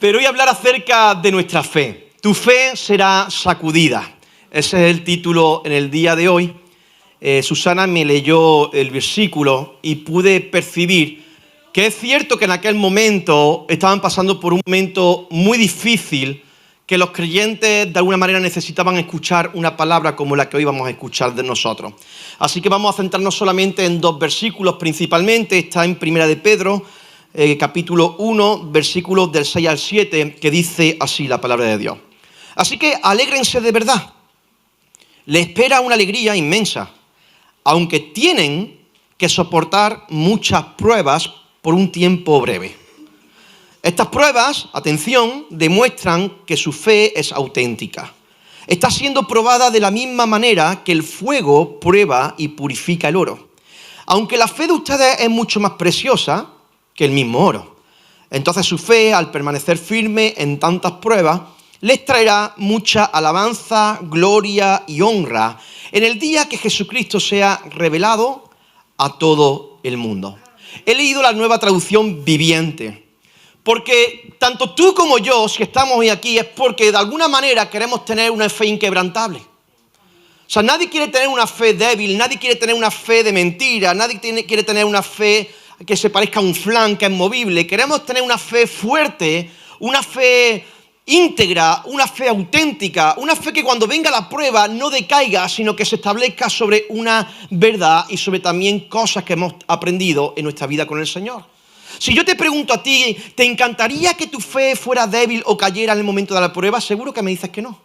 Pero hoy hablar acerca de nuestra fe. Tu fe será sacudida. Ese es el título en el día de hoy. Susana me leyó el versículo y pude percibir que es cierto que en aquel momento estaban pasando por un momento muy difícil, que los creyentes de alguna manera necesitaban escuchar una palabra como la que hoy vamos a escuchar de nosotros. Así que vamos a centrarnos solamente en dos versículos principalmente. Está en Primera de Pedro, capítulo 1, versículos del 6 al 7, que dice así la palabra de Dios. Así que alégrense de verdad. Le espera una alegría inmensa, aunque tienen que soportar muchas pruebas por un tiempo breve. Estas pruebas, atención, demuestran que su fe es auténtica. Está siendo probada de la misma manera que el fuego prueba y purifica el oro. Aunque la fe de ustedes es mucho más preciosa que el mismo oro. Entonces su fe, al permanecer firme en tantas pruebas, les traerá mucha alabanza, gloria y honra en el día que Jesucristo sea revelado a todo el mundo. He leído la Nueva Traducción Viviente, porque tanto tú como yo, si estamos hoy aquí, es porque de alguna manera queremos tener una fe inquebrantable. O sea, nadie quiere tener una fe débil, nadie quiere tener una fe de mentira, nadie quiere tener una fe que se parezca a un flan, que es movible. Queremos tener una fe fuerte, una fe íntegra, una fe auténtica, una fe que cuando venga la prueba no decaiga, sino que se establezca sobre una verdad y sobre también cosas que hemos aprendido en nuestra vida con el Señor. Si yo te pregunto a ti, ¿te encantaría que tu fe fuera débil o cayera en el momento de la prueba? Seguro que me dices que no.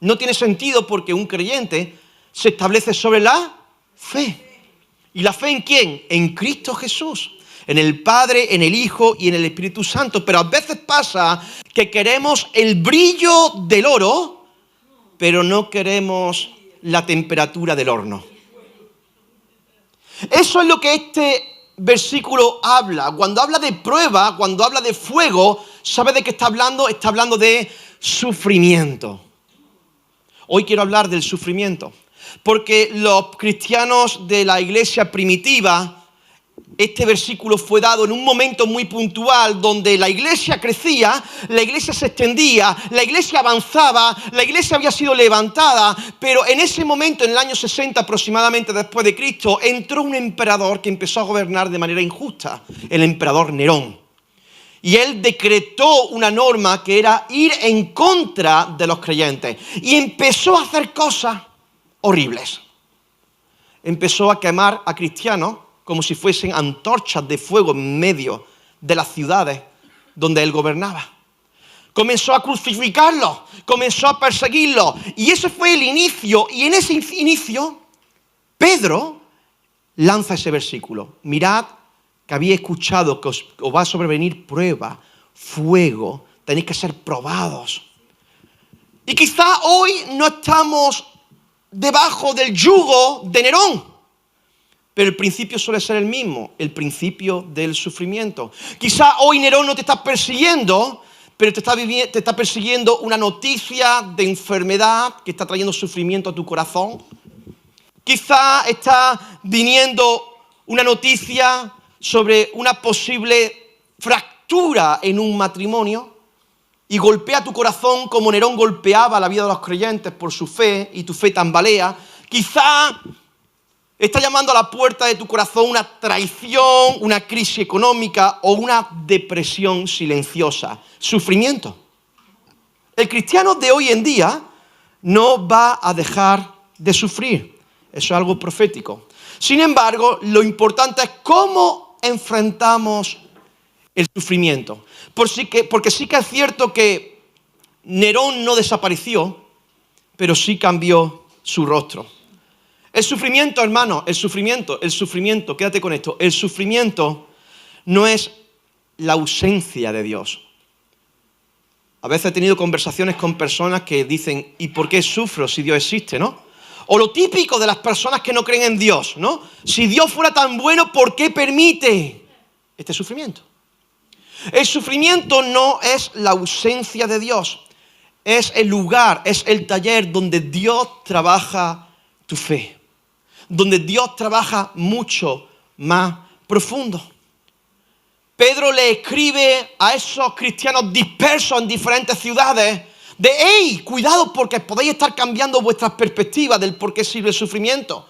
No tiene sentido porque un creyente se establece sobre la fe. ¿Y la fe en quién? En Cristo Jesús, en el Padre, en el Hijo y en el Espíritu Santo. Pero a veces pasa que queremos el brillo del oro, pero no queremos la temperatura del horno. Eso es lo que este versículo habla. Cuando habla de prueba, cuando habla de fuego, ¿sabe de qué está hablando? Está hablando de sufrimiento. Hoy quiero hablar del sufrimiento, porque los cristianos de la iglesia primitiva, este versículo fue dado en un momento muy puntual donde la iglesia crecía, la iglesia se extendía, la iglesia avanzaba, la iglesia había sido levantada, pero en ese momento, en el año 60 aproximadamente después de Cristo, entró un emperador que empezó a gobernar de manera injusta, el emperador Nerón. Y él decretó una norma que era ir en contra de los creyentes y empezó a hacer cosas horribles. Empezó a quemar a cristianos como si fuesen antorchas de fuego en medio de las ciudades donde él gobernaba. Comenzó a crucificarlos, comenzó a perseguirlos, y ese fue el inicio. Y en ese inicio, Pedro lanza ese versículo. Mirad que había escuchado que os va a sobrevenir prueba, fuego, tenéis que ser probados. Y quizá hoy no estamos debajo del yugo de Nerón, pero el principio suele ser el mismo, el principio del sufrimiento. Quizá hoy Nerón no te está persiguiendo, pero te está persiguiendo una noticia de enfermedad que está trayendo sufrimiento a tu corazón. Quizá está viniendo una noticia sobre una posible fractura en un matrimonio y golpea tu corazón como Nerón golpeaba la vida de los creyentes por su fe, y tu fe tambalea. Quizá está llamando a la puerta de tu corazón una traición, una crisis económica o una depresión silenciosa, sufrimiento. El cristiano de hoy en día no va a dejar de sufrir. Eso es algo profético. Sin embargo, lo importante es cómo enfrentamos el sufrimiento. Porque sí que es cierto que Nerón no desapareció, pero sí cambió su rostro. El sufrimiento, hermano, el sufrimiento, quédate con esto, el sufrimiento no es la ausencia de Dios. A veces he tenido conversaciones con personas que dicen, ¿y por qué sufro si Dios existe, no? O lo típico de las personas que no creen en Dios, ¿no? Si Dios fuera tan bueno, ¿por qué permite este sufrimiento? El sufrimiento no es la ausencia de Dios, es el lugar, es el taller donde Dios trabaja tu fe, donde Dios trabaja mucho más profundo. Pedro le escribe a esos cristianos dispersos en diferentes ciudades de, hey, cuidado porque podéis estar cambiando vuestras perspectivas del por qué sirve el sufrimiento.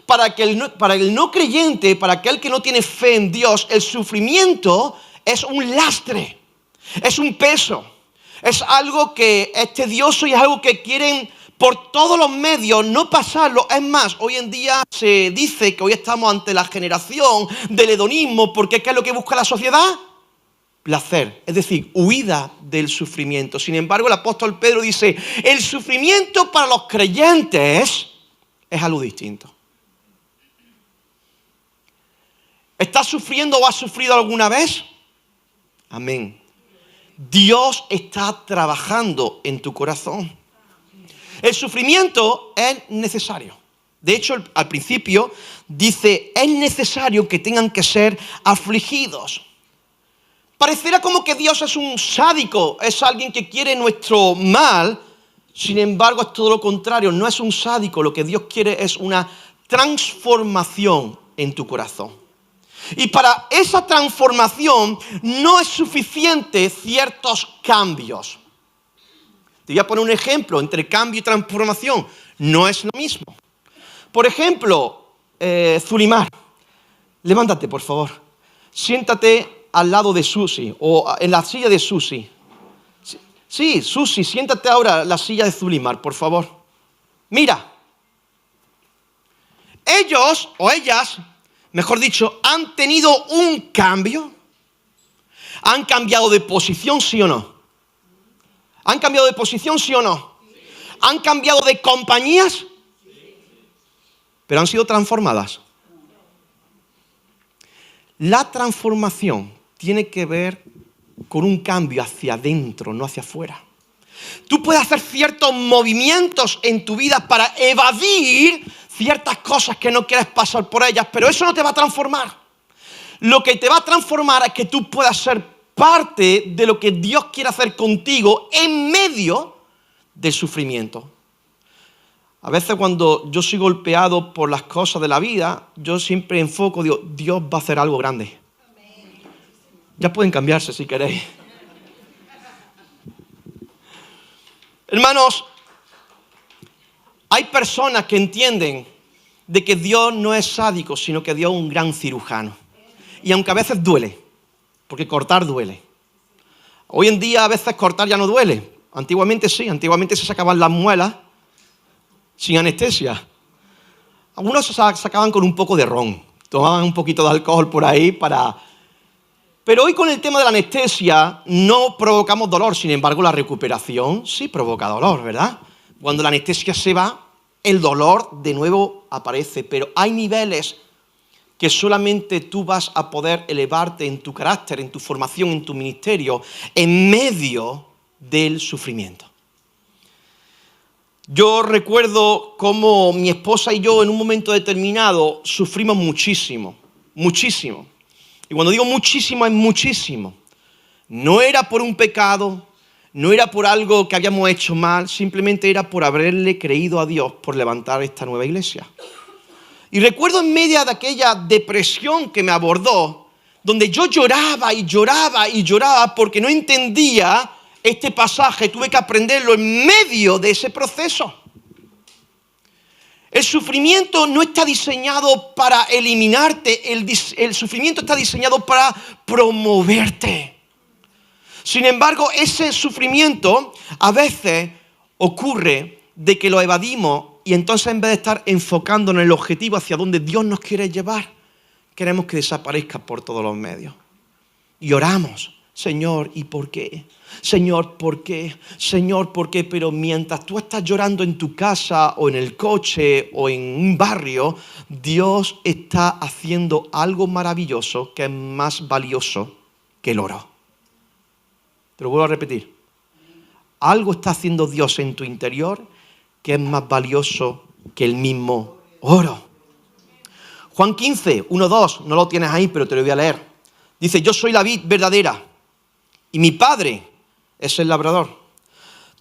Para el no creyente, para aquel que no tiene fe en Dios, el sufrimiento es un lastre, es un peso, es algo que es tedioso y es algo que quieren por todos los medios no pasarlo. Es más, hoy en día se dice que hoy estamos ante la generación del hedonismo, porque ¿qué es lo que busca la sociedad? Placer, es decir, huida del sufrimiento. Sin embargo, el apóstol Pedro dice, el sufrimiento para los creyentes es algo distinto. ¿Estás sufriendo o has sufrido alguna vez? Amén. Dios está trabajando en tu corazón. El sufrimiento es necesario. De hecho, al principio dice, es necesario que tengan que ser afligidos. Parecerá como que Dios es un sádico, es alguien que quiere nuestro mal. Sin embargo, es todo lo contrario, no es un sádico. Lo que Dios quiere es una transformación en tu corazón. Y para esa transformación no es suficiente ciertos cambios. Te voy a poner un ejemplo, entre cambio y transformación no es lo mismo. Por ejemplo, Zulimar, levántate por favor, siéntate al lado de Susi o en la silla de Susi. Sí, Susi, siéntate ahora en la silla de Zulimar, por favor. Mira, ellos o ellas, mejor dicho, han tenido un cambio, han cambiado de posición, ¿sí o no? ¿Han cambiado de posición, sí o no? ¿Han cambiado de compañías? Pero han sido transformadas. La transformación tiene que ver con un cambio hacia adentro, no hacia afuera. Tú puedes hacer ciertos movimientos en tu vida para evadir ciertas cosas que no quieres pasar por ellas, pero eso no te va a transformar. Lo que te va a transformar es que tú puedas ser parte de lo que Dios quiere hacer contigo en medio del sufrimiento. A veces cuando yo soy golpeado por las cosas de la vida, yo siempre enfoco, digo, Dios va a hacer algo grande. Ya pueden cambiarse si queréis. Hermanos, hay personas que entienden de que Dios no es sádico, sino que Dios es un gran cirujano. Y aunque a veces duele, porque cortar duele. Hoy en día a veces cortar ya no duele. Antiguamente sí, antiguamente se sacaban las muelas sin anestesia. Algunos se sacaban con un poco de ron, tomaban un poquito de alcohol por ahí para... Pero hoy con el tema de la anestesia no provocamos dolor, sin embargo la recuperación sí provoca dolor, ¿verdad? Cuando la anestesia se va, el dolor de nuevo aparece, pero hay niveles que solamente tú vas a poder elevarte en tu carácter, en tu formación, en tu ministerio, en medio del sufrimiento. Yo recuerdo cómo mi esposa y yo en un momento determinado sufrimos muchísimo, muchísimo. Y cuando digo muchísimo, es muchísimo. No era por un pecado, no era por algo que habíamos hecho mal, simplemente era por haberle creído a Dios por levantar esta nueva iglesia. Y recuerdo en medio de aquella depresión que me abordó, donde yo lloraba y lloraba y lloraba porque no entendía este pasaje, tuve que aprenderlo en medio de ese proceso. El sufrimiento no está diseñado para eliminarte, el sufrimiento está diseñado para promoverte. Sin embargo, ese sufrimiento a veces ocurre de que lo evadimos y entonces en vez de estar enfocándonos en el objetivo hacia donde Dios nos quiere llevar, queremos que desaparezca por todos los medios. Y oramos, Señor, ¿y por qué? Señor, ¿por qué? Señor, ¿por qué? Pero mientras tú estás llorando en tu casa o en el coche o en un barrio, Dios está haciendo algo maravilloso que es más valioso que el oro. Te lo vuelvo a repetir. Algo está haciendo Dios en tu interior que es más valioso que el mismo oro. Juan 15, 1, 2, no lo tienes ahí, pero te lo voy a leer. Dice, yo soy la vid verdadera y mi Padre es el labrador.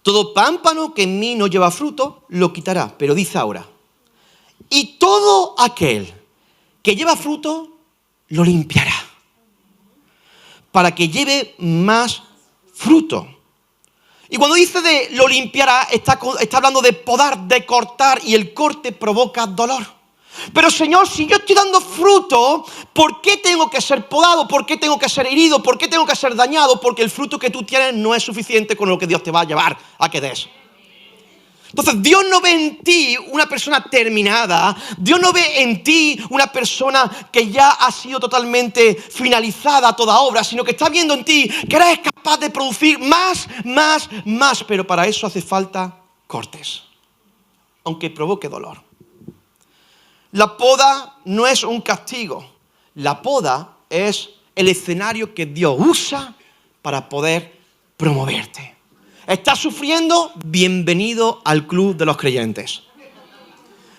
Todo pámpano que en mí no lleva fruto, lo quitará. Pero dice ahora, y todo aquel que lleva fruto, lo limpiará, para que lleve más fruto. Y cuando dice de lo limpiará, está hablando de podar, de cortar, y el corte provoca dolor. Pero Señor, si yo estoy dando fruto, ¿por qué tengo que ser podado? ¿Por qué tengo que ser herido? ¿Por qué tengo que ser dañado? Porque el fruto que tú tienes no es suficiente con lo que Dios te va a llevar a que des. Entonces Dios no ve en ti una persona terminada, Dios no ve en ti una persona que ya ha sido totalmente finalizada toda obra, sino que está viendo en ti que eres capaz de producir más, pero para eso hace falta cortes, aunque provoque dolor. La poda no es un castigo, la poda es el escenario que Dios usa para poder promoverte. ¿Estás sufriendo? Bienvenido al club de los creyentes.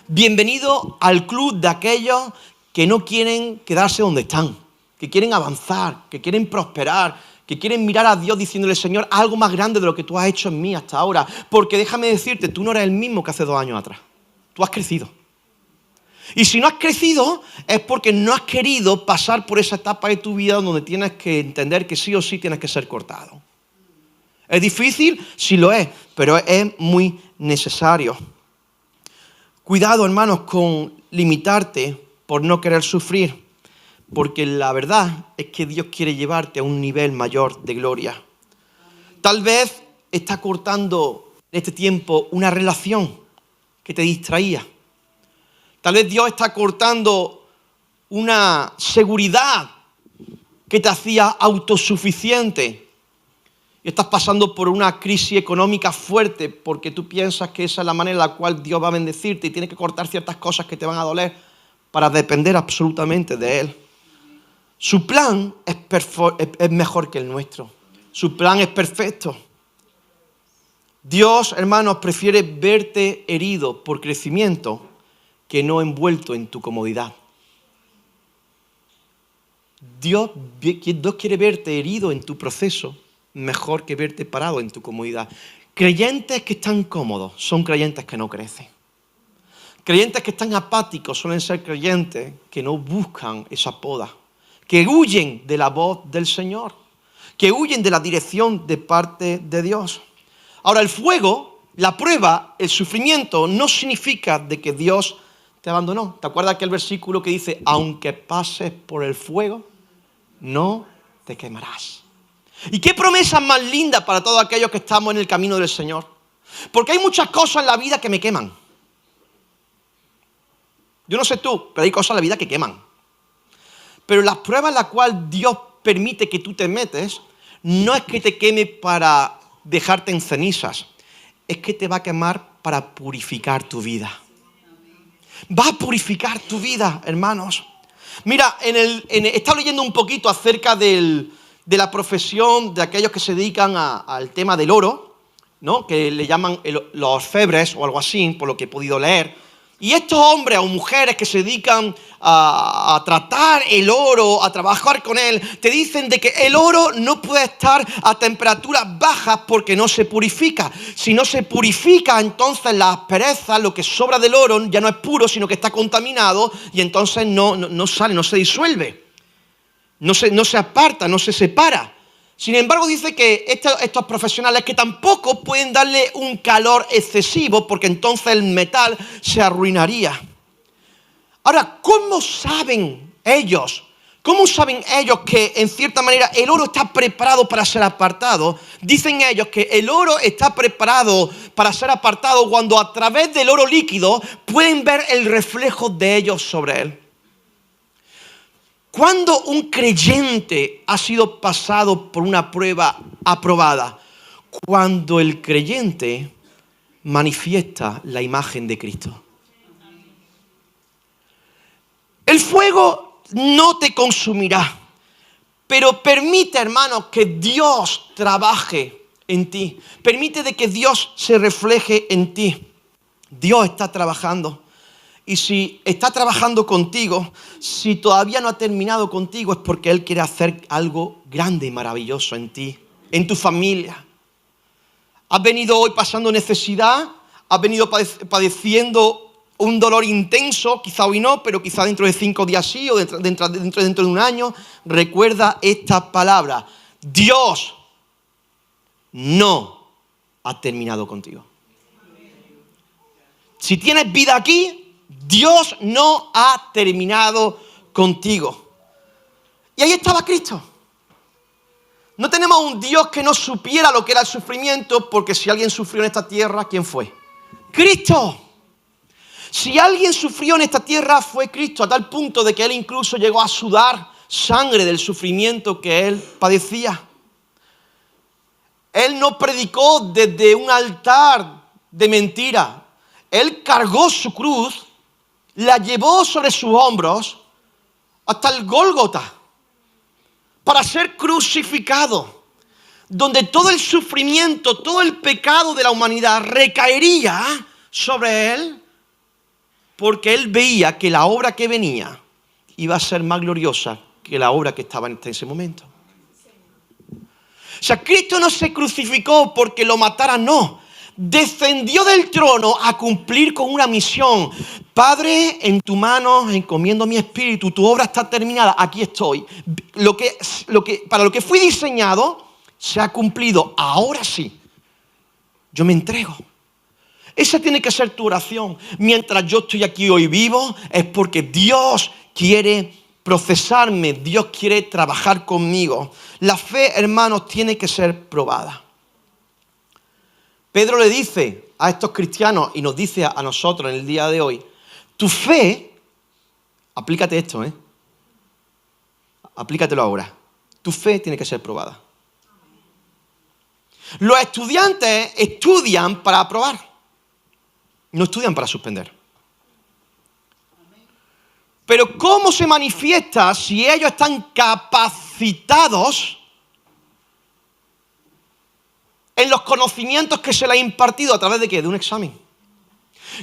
Bienvenido al club de aquellos que no quieren quedarse donde están, que quieren avanzar, que quieren prosperar, que quieren mirar a Dios diciéndole, Señor, algo más grande de lo que tú has hecho en mí hasta ahora. Porque déjame decirte, tú no eres el mismo que hace 2 años atrás. Tú has crecido. Y si no has crecido es porque no has querido pasar por esa etapa de tu vida donde tienes que entender que sí o sí tienes que ser cortado. ¿Es difícil? Sí lo es, pero es muy necesario. Cuidado, hermanos, con limitarte por no querer sufrir, porque la verdad es que Dios quiere llevarte a un nivel mayor de gloria. Tal vez está cortando en este tiempo una relación que te distraía. Tal vez Dios está cortando una seguridad que te hacía autosuficiente. Y estás pasando por una crisis económica fuerte porque tú piensas que esa es la manera en la cual Dios va a bendecirte y tienes que cortar ciertas cosas que te van a doler para depender absolutamente de Él. Su plan es mejor que el nuestro. Su plan es perfecto. Dios, hermanos, prefiere verte herido por crecimiento que no envuelto en tu comodidad. Dios quiere verte herido en tu proceso mejor que verte parado en tu comodidad. Creyentes que están cómodos son creyentes que no crecen. Creyentes que están apáticos suelen ser creyentes que no buscan esa poda, que huyen de la voz del Señor, que huyen de la dirección de parte de Dios. Ahora, el fuego, la prueba, el sufrimiento no significa de que Dios te abandonó. ¿Te acuerdas aquel versículo que dice, aunque pases por el fuego, no te quemarás? ¿Y qué promesa más linda para todos aquellos que estamos en el camino del Señor? Porque hay muchas cosas en la vida que me queman. Yo no sé tú, pero hay cosas en la vida que queman. Pero las pruebas en las cuales Dios permite que tú te metes, no es que te queme para dejarte en cenizas, es que te va a quemar para purificar tu vida. Va a purificar tu vida, hermanos. Mira, he estado leyendo un poquito acerca de la profesión de aquellos que se dedican al tema del oro, ¿no? Que le llaman los orfebres o algo así, por lo que he podido leer. Y estos hombres o mujeres que se dedican a tratar el oro, a trabajar con él, te dicen de que el oro no puede estar a temperaturas bajas porque no se purifica. Si no se purifica, entonces la aspereza, lo que sobra del oro, ya no es puro, sino que está contaminado y entonces no sale, no se disuelve. No se aparta, no se separa. Sin embargo, dice que estos profesionales que tampoco pueden darle un calor excesivo porque entonces el metal se arruinaría. Ahora, ¿cómo saben ellos que en cierta manera el oro está preparado para ser apartado? Dicen ellos que el oro está preparado para ser apartado cuando a través del oro líquido pueden ver el reflejo de ellos sobre él. Cuando un creyente ha sido pasado por una prueba aprobada, cuando el creyente manifiesta la imagen de Cristo. El fuego no te consumirá, pero permite, hermanos, que Dios trabaje en ti. Permite de que Dios se refleje en ti. Dios está trabajando. Y si está trabajando contigo, si todavía no ha terminado contigo, es porque Él quiere hacer algo grande y maravilloso en ti, en tu familia. Has venido hoy pasando necesidad, has venido padeciendo un dolor intenso, quizá hoy no, pero quizá dentro de 5 días sí, o dentro de un año, recuerda esta palabra: Dios no ha terminado contigo. Si tienes vida aquí, Dios no ha terminado contigo. Y ahí estaba Cristo. No tenemos un Dios que no supiera lo que era el sufrimiento, porque si alguien sufrió en esta tierra, ¿quién fue? Cristo. Si alguien sufrió en esta tierra, fue Cristo, a tal punto de que Él incluso llegó a sudar sangre del sufrimiento que Él padecía. Él no predicó desde un altar de mentira. Él cargó su cruz, la llevó sobre sus hombros hasta el Gólgota para ser crucificado, donde todo el sufrimiento, todo el pecado de la humanidad recaería sobre Él, porque Él veía que la obra que venía iba a ser más gloriosa que la obra que estaba en ese momento. O sea, Cristo no se crucificó porque lo mataran, no. Descendió del trono a cumplir con una misión. Padre, en tu mano encomiendo mi espíritu, tu obra está terminada, aquí estoy. Para lo que fui diseñado se ha cumplido. Ahora sí, yo me entrego. Esa tiene que ser tu oración. Mientras yo estoy aquí hoy vivo, es porque Dios quiere procesarme, Dios quiere trabajar conmigo. La fe, hermanos, tiene que ser probada. Pedro le dice a estos cristianos y nos dice a nosotros en el día de hoy: tu fe, aplícate esto, aplícatelo ahora. Tu fe tiene que ser probada. Los estudiantes estudian para aprobar, no estudian para suspender. Pero ¿cómo se manifiesta si ellos están capacitados en los conocimientos que se les ha impartido? ¿A través de qué? De un examen.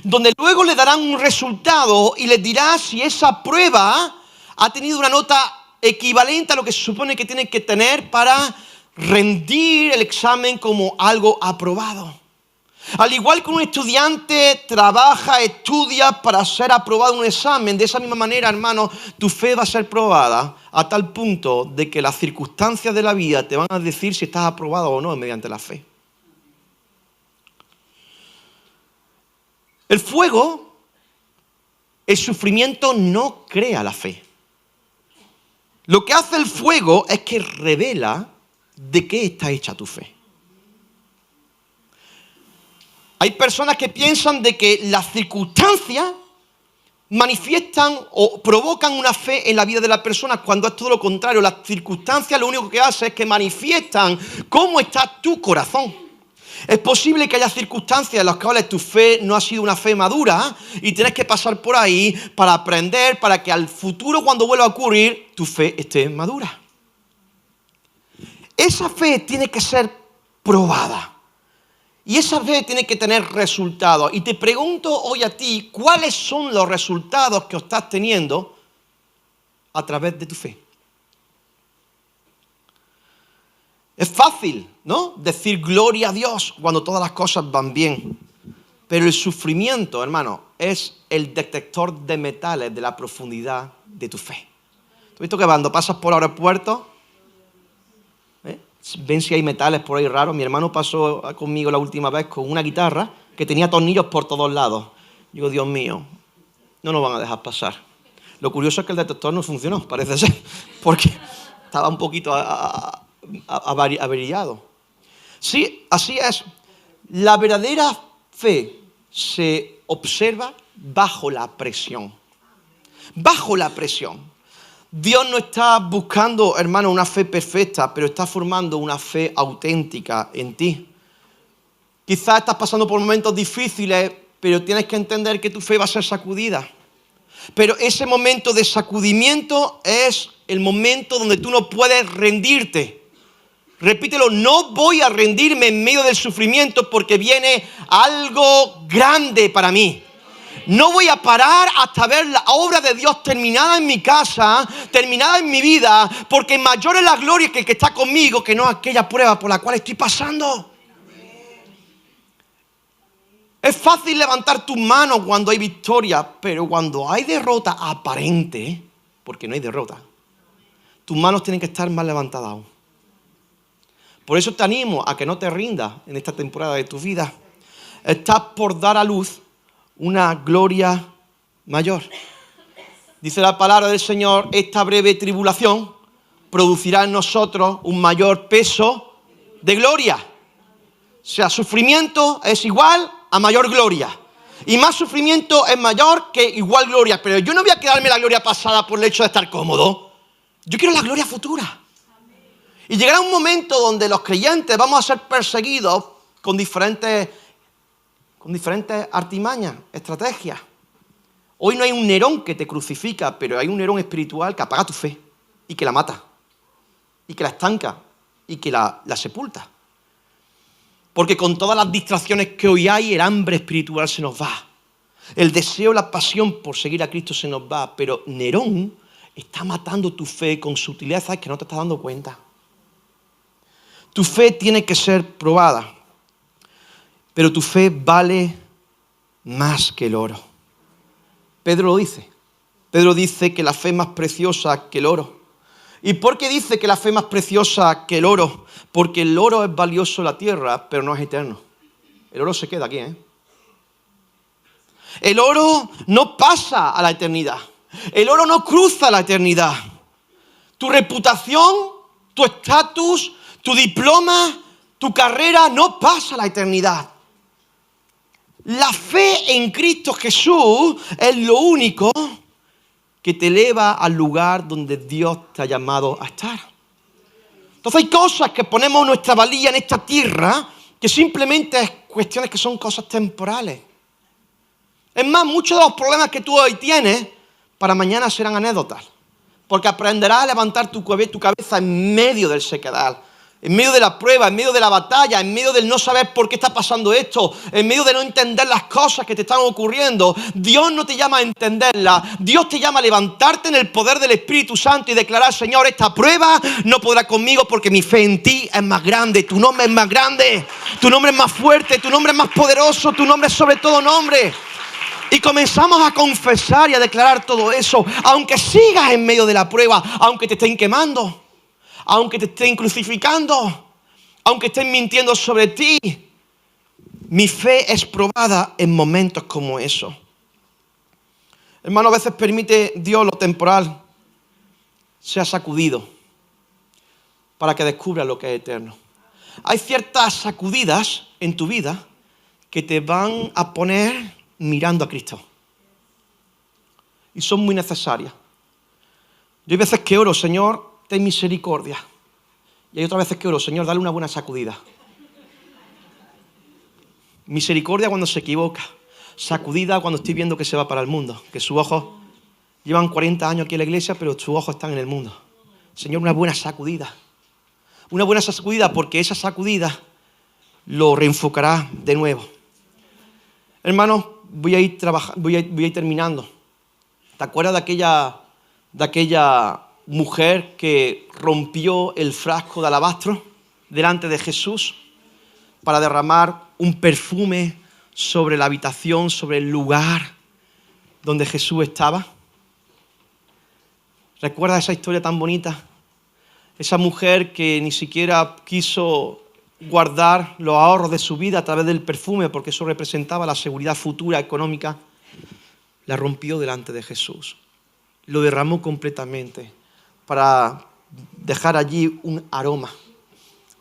Donde luego le darán un resultado y les dirá si esa prueba ha tenido una nota equivalente a lo que se supone que tienen que tener para rendir el examen como algo aprobado. Al igual que un estudiante trabaja, estudia para ser aprobado en un examen, de esa misma manera, hermano, tu fe va a ser probada a tal punto de que las circunstancias de la vida te van a decir si estás aprobado o no mediante la fe. El fuego, el sufrimiento no crea la fe. Lo que hace el fuego es que revela de qué está hecha tu fe. Hay personas que piensan de que las circunstancias manifiestan o provocan una fe en la vida de las personas, cuando es todo lo contrario. Las circunstancias lo único que hacen es que manifiestan cómo está tu corazón. Es posible que haya circunstancias en las cuales tu fe no ha sido una fe madura y tienes que pasar por ahí para aprender, para que al futuro, cuando vuelva a ocurrir, tu fe esté madura. Esa fe tiene que ser probada. Y esa fe tiene que tener resultados. Y te pregunto hoy a ti, ¿cuáles son los resultados que estás teniendo a través de tu fe? Es fácil, ¿no?, decir gloria a Dios cuando todas las cosas van bien. Pero el sufrimiento, hermano, es el detector de metales de la profundidad de tu fe. ¿Tú has visto que cuando pasas por aeropuertos, ven si hay metales por ahí raros? Mi hermano pasó conmigo la última vez con una guitarra que tenía tornillos por todos lados. Digo, Dios mío, no nos van a dejar pasar. Lo curioso es que el detector no funcionó, parece ser, porque estaba un poquito averiado. Sí, así es. La verdadera fe se observa bajo la presión. Bajo la presión. Dios no está buscando, hermano, una fe perfecta, pero está formando una fe auténtica en ti. Quizás estás pasando por momentos difíciles, pero tienes que entender que tu fe va a ser sacudida. Pero ese momento de sacudimiento es el momento donde tú no puedes rendirte. Repítelo: no voy a rendirme en medio del sufrimiento porque viene algo grande para mí. No voy a parar hasta ver la obra de Dios terminada en mi casa, terminada en mi vida, porque mayor es la gloria que el que está conmigo que no aquella prueba por la cual estoy pasando. Es fácil levantar tus manos cuando hay victoria, pero cuando hay derrota aparente, porque no hay derrota, tus manos tienen que estar más levantadas aún. Por eso te animo a que no te rindas en esta temporada de tu vida. Estás por dar a luz una gloria mayor. Dice la palabra del Señor, esta breve tribulación producirá en nosotros un mayor peso de gloria. O sea, sufrimiento es igual a mayor gloria. Y más sufrimiento es mayor que igual gloria. Pero yo no voy a quedarme la gloria pasada por el hecho de estar cómodo. Yo quiero la gloria futura. Y llegará un momento donde los creyentes vamos a ser perseguidos con diferentes artimañas, estrategias. Hoy no hay un Nerón que te crucifica, pero hay un Nerón espiritual que apaga tu fe y que la mata, y que la estanca, y que la sepulta. Porque con todas las distracciones que hoy hay, el hambre espiritual se nos va. El deseo, la pasión por seguir a Cristo se nos va. Pero Nerón está matando tu fe con sutilezas que no te estás dando cuenta. Tu fe tiene que ser probada. Pero tu fe vale más que el oro. Pedro lo dice. Pedro dice que la fe es más preciosa que el oro. ¿Y por qué dice que la fe es más preciosa que el oro? Porque el oro es valioso en la tierra, pero no es eterno. El oro se queda aquí, El oro no pasa a la eternidad. El oro no cruza la eternidad. Tu reputación, tu estatus, tu diploma, tu carrera no pasa a la eternidad. La fe en Cristo Jesús es lo único que te eleva al lugar donde Dios te ha llamado a estar. Entonces hay cosas que ponemos nuestra valía en esta tierra que simplemente es cuestiones que son cosas temporales. Es más, muchos de los problemas que tú hoy tienes, para mañana serán anécdotas. Porque aprenderás a levantar tu cabeza en medio del sequedal, en medio de la prueba, en medio de la batalla, en medio del no saber por qué está pasando esto, en medio de no entender las cosas que te están ocurriendo. Dios no te llama a entenderlas. Dios te llama a levantarte en el poder del Espíritu Santo y declarar, Señor, esta prueba no podrá conmigo porque mi fe en ti es más grande. Tu nombre es más grande, tu nombre es más fuerte, tu nombre es más poderoso, tu nombre es sobre todo nombre. Y comenzamos a confesar y a declarar todo eso, aunque sigas en medio de la prueba, aunque te estén quemando, aunque te estén crucificando, aunque estén mintiendo sobre ti. Mi fe es probada en momentos como eso. Hermano, a veces permite Dios lo temporal sea sacudido para que descubras lo que es eterno. Hay ciertas sacudidas en tu vida que te van a poner mirando a Cristo. Y son muy necesarias. Yo hay veces que oro, Señor, ten misericordia. Y hay otras veces que oro, Señor, dale una buena sacudida. Misericordia cuando se equivoca. Sacudida cuando estoy viendo que se va para el mundo. Que sus ojos llevan 40 años aquí en la iglesia, pero sus ojos están en el mundo. Señor, una buena sacudida. Una buena sacudida porque esa sacudida lo reenfocará de nuevo. Hermanos, voy a ir terminando. ¿Te acuerdas de aquella mujer que rompió el frasco de alabastro delante de Jesús para derramar un perfume sobre la habitación, sobre el lugar donde Jesús estaba? ¿Recuerdas esa historia tan bonita? Esa mujer que ni siquiera quiso guardar los ahorros de su vida a través del perfume, porque eso representaba la seguridad futura económica, la rompió delante de Jesús. Lo derramó completamente para dejar allí un aroma,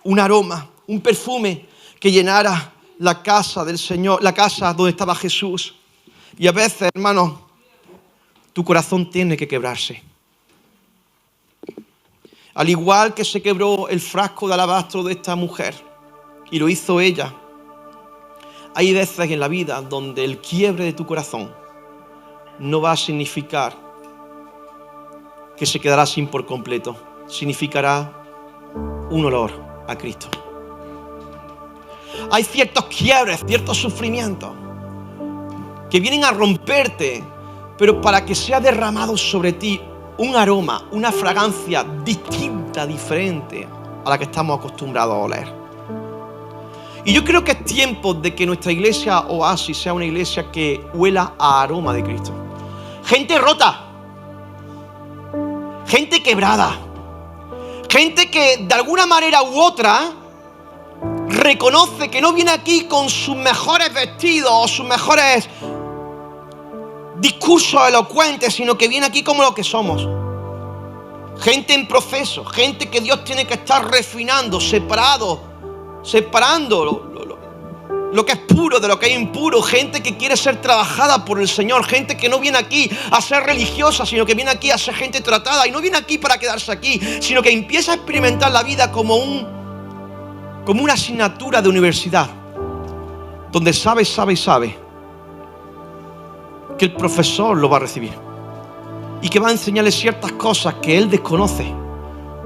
un perfume que llenara la casa del Señor, la casa donde estaba Jesús. Y a veces, hermano, tu corazón tiene que quebrarse. Al igual que se quebró el frasco de alabastro de esta mujer, y lo hizo ella, hay veces en la vida donde el quiebre de tu corazón no va a significar que se quedará sin por completo. Significará un olor a Cristo. Hay ciertos quiebres, ciertos sufrimientos que vienen a romperte, pero para que sea derramado sobre ti un aroma, una fragancia distinta, diferente a la que estamos acostumbrados a oler. Y yo creo que es tiempo de que nuestra iglesia Oasis sea una iglesia que huela a aroma de Cristo. Gente rota, gente quebrada, gente que de alguna manera u otra reconoce que no viene aquí con sus mejores vestidos o sus mejores discursos elocuentes, sino que viene aquí como lo que somos. Gente en proceso, gente que Dios tiene que estar refinando, separando lo que es puro de lo que es impuro. Gente que quiere ser trabajada por el Señor. Gente que no viene aquí a ser religiosa, sino que viene aquí a ser gente tratada. Y no viene aquí para quedarse aquí, sino que empieza a experimentar la vida como una asignatura de universidad, donde sabe que el profesor lo va a recibir y que va a enseñarle ciertas cosas que él desconoce,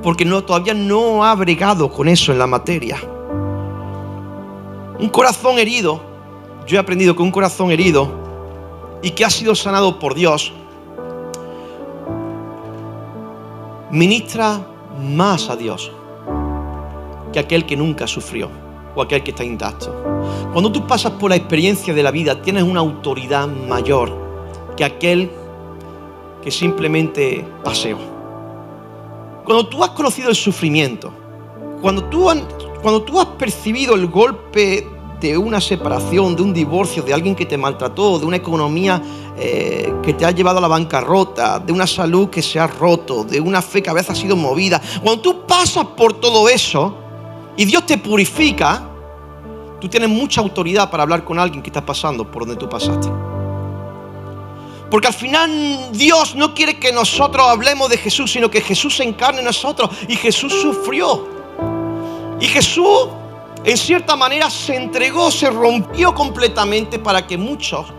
porque todavía no ha bregado con eso en la materia. Un corazón herido, yo he aprendido que un corazón herido y que ha sido sanado por Dios, ministra más a Dios que aquel que nunca sufrió o aquel que está intacto. Cuando tú pasas por la experiencia de la vida, tienes una autoridad mayor que aquel que simplemente paseó. Cuando tú has conocido el sufrimiento, cuando tú has percibido el golpe de una separación, de un divorcio, de alguien que te maltrató, de una economía que te ha llevado a la bancarrota, de una salud que se ha roto, de una fe que a veces ha sido movida, cuando tú pasas por todo eso y Dios te purifica, tú tienes mucha autoridad para hablar con alguien que está pasando por donde tú pasaste. Porque al final Dios no quiere que nosotros hablemos de Jesús, sino que Jesús se encarne en nosotros. Y Jesús sufrió. Y Jesús, en cierta manera, se entregó, se rompió completamente para que muchos,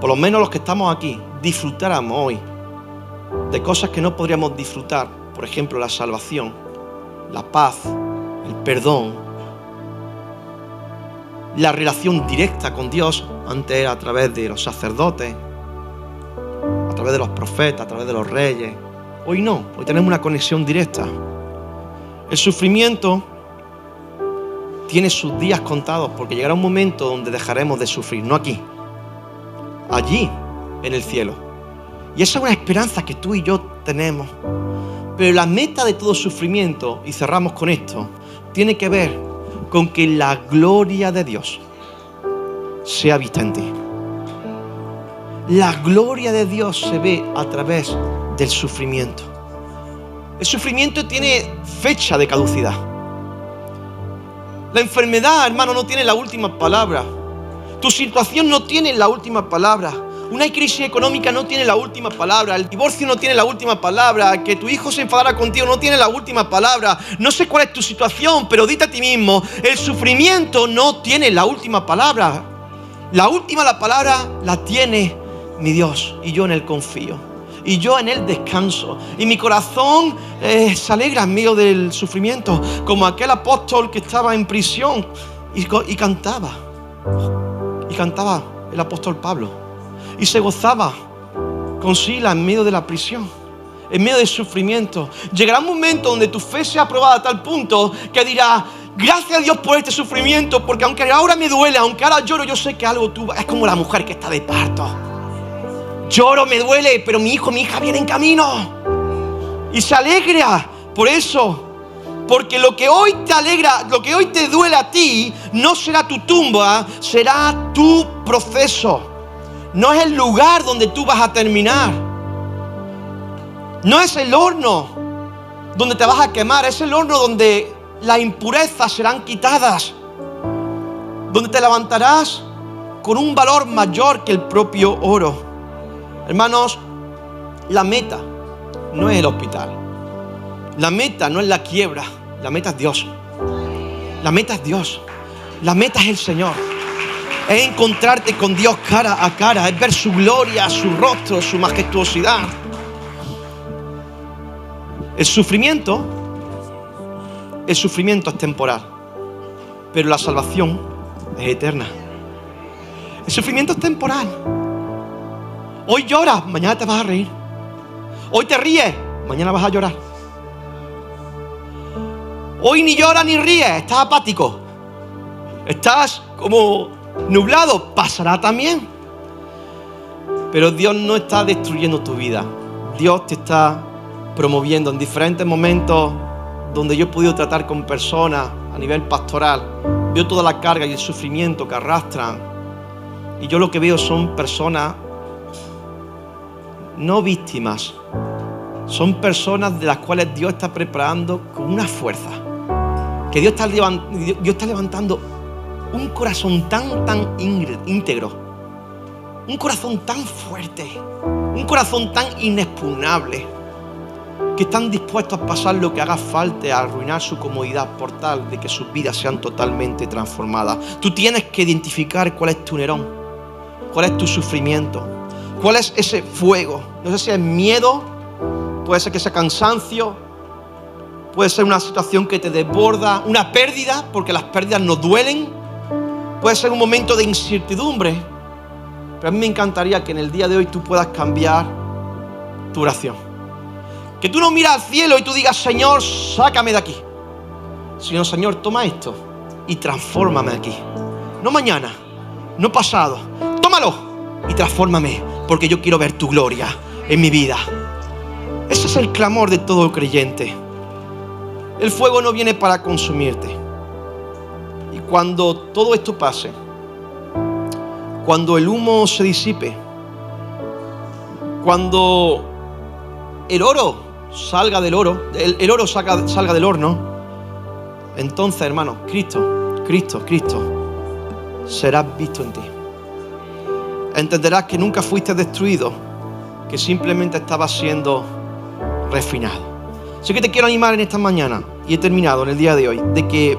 por lo menos los que estamos aquí, disfrutáramos hoy de cosas que no podríamos disfrutar. Por ejemplo, la salvación, la paz, el perdón, la relación directa con Dios. Antes era a través de los sacerdotes, a través de los profetas, a través de los reyes. Hoy no, hoy tenemos una conexión directa. El sufrimiento tiene sus días contados, porque llegará un momento donde dejaremos de sufrir, no aquí, allí en el cielo. Y esa es una esperanza que tú y yo tenemos. Pero la meta de todo sufrimiento, y cerramos con esto, tiene que ver con que la gloria de Dios sea vista en ti. La gloria de Dios se ve a través del sufrimiento. El sufrimiento tiene fecha de caducidad. La enfermedad, hermano, no tiene la última palabra. Tu situación no tiene la última palabra. Una crisis económica no tiene la última palabra. El divorcio no tiene la última palabra. Que tu hijo se enfadara contigo no tiene la última palabra. No sé cuál es tu situación, pero dite a ti mismo, el sufrimiento no tiene la última palabra. La última palabra la tiene mi Dios, y yo en Él confío. Y yo en Él descanso. Y mi corazón se alegra en medio del sufrimiento, como aquel apóstol que estaba en prisión y cantaba. Y cantaba el apóstol Pablo. Y se gozaba con Sila en medio de la prisión, en medio del sufrimiento. Llegará un momento donde tu fe sea probada a tal punto que dirás, gracias a Dios por este sufrimiento, porque aunque ahora me duele, aunque ahora lloro, yo sé que algo tú... Es como la mujer que está de parto. Lloro, me duele, pero mi hijo, mi hija viene en camino. Y se alegra por eso. Porque lo que hoy te alegra, lo que hoy te duele a ti, no será tu tumba, será tu proceso. No es el lugar donde tú vas a terminar. No es el horno donde te vas a quemar. Es el horno donde las impurezas serán quitadas. Donde te levantarás con un valor mayor que el propio oro. Hermanos, la meta no es el hospital. La meta no es la quiebra. La meta es Dios. La meta es Dios. La meta es el Señor. Es encontrarte con Dios cara a cara. Es ver su gloria, su rostro, su majestuosidad. El sufrimiento es temporal, pero la salvación es eterna. El sufrimiento es temporal. Hoy lloras, mañana te vas a reír. Hoy te ríes, mañana vas a llorar. Hoy ni lloras ni ríes, estás apático. Estás como nublado, pasará también. Pero Dios no está destruyendo tu vida. Dios te está promoviendo en diferentes momentos donde yo he podido tratar con personas a nivel pastoral. Veo toda la carga y el sufrimiento que arrastran. Y yo lo que veo son personas no víctimas. Son personas de las cuales Dios está preparando con una fuerza. Que Dios está levantando un corazón tan íntegro. Un corazón tan fuerte. Un corazón tan inexpugnable. Que están dispuestos a pasar lo que haga falta, a arruinar su comodidad por tal de que sus vidas sean totalmente transformadas. Tú tienes que identificar cuál es tu Nerón, cuál es tu sufrimiento, cuál es ese fuego. No sé si es miedo, puede ser que sea cansancio, puede ser una situación que te desborda, una pérdida, porque las pérdidas nos duelen, puede ser un momento de incertidumbre. Pero a mí me encantaría que en el día de hoy tú puedas cambiar tu oración. Que tú no miras al cielo y tú digas, Señor, sácame de aquí. Sino, Señor, toma esto y transfórmame aquí. No mañana, no pasado. Tómalo y transfórmame, porque yo quiero ver tu gloria en mi vida. Ese es el clamor de todo creyente. El fuego no viene para consumirte. Y cuando todo esto pase, cuando el humo se disipe, cuando el oro salga del oro, el oro salga del horno, entonces, hermano, Cristo será visto en ti. Entenderás que nunca fuiste destruido, que simplemente estabas siendo refinado. Así que te quiero animar en esta mañana, y he terminado en el día de hoy, de que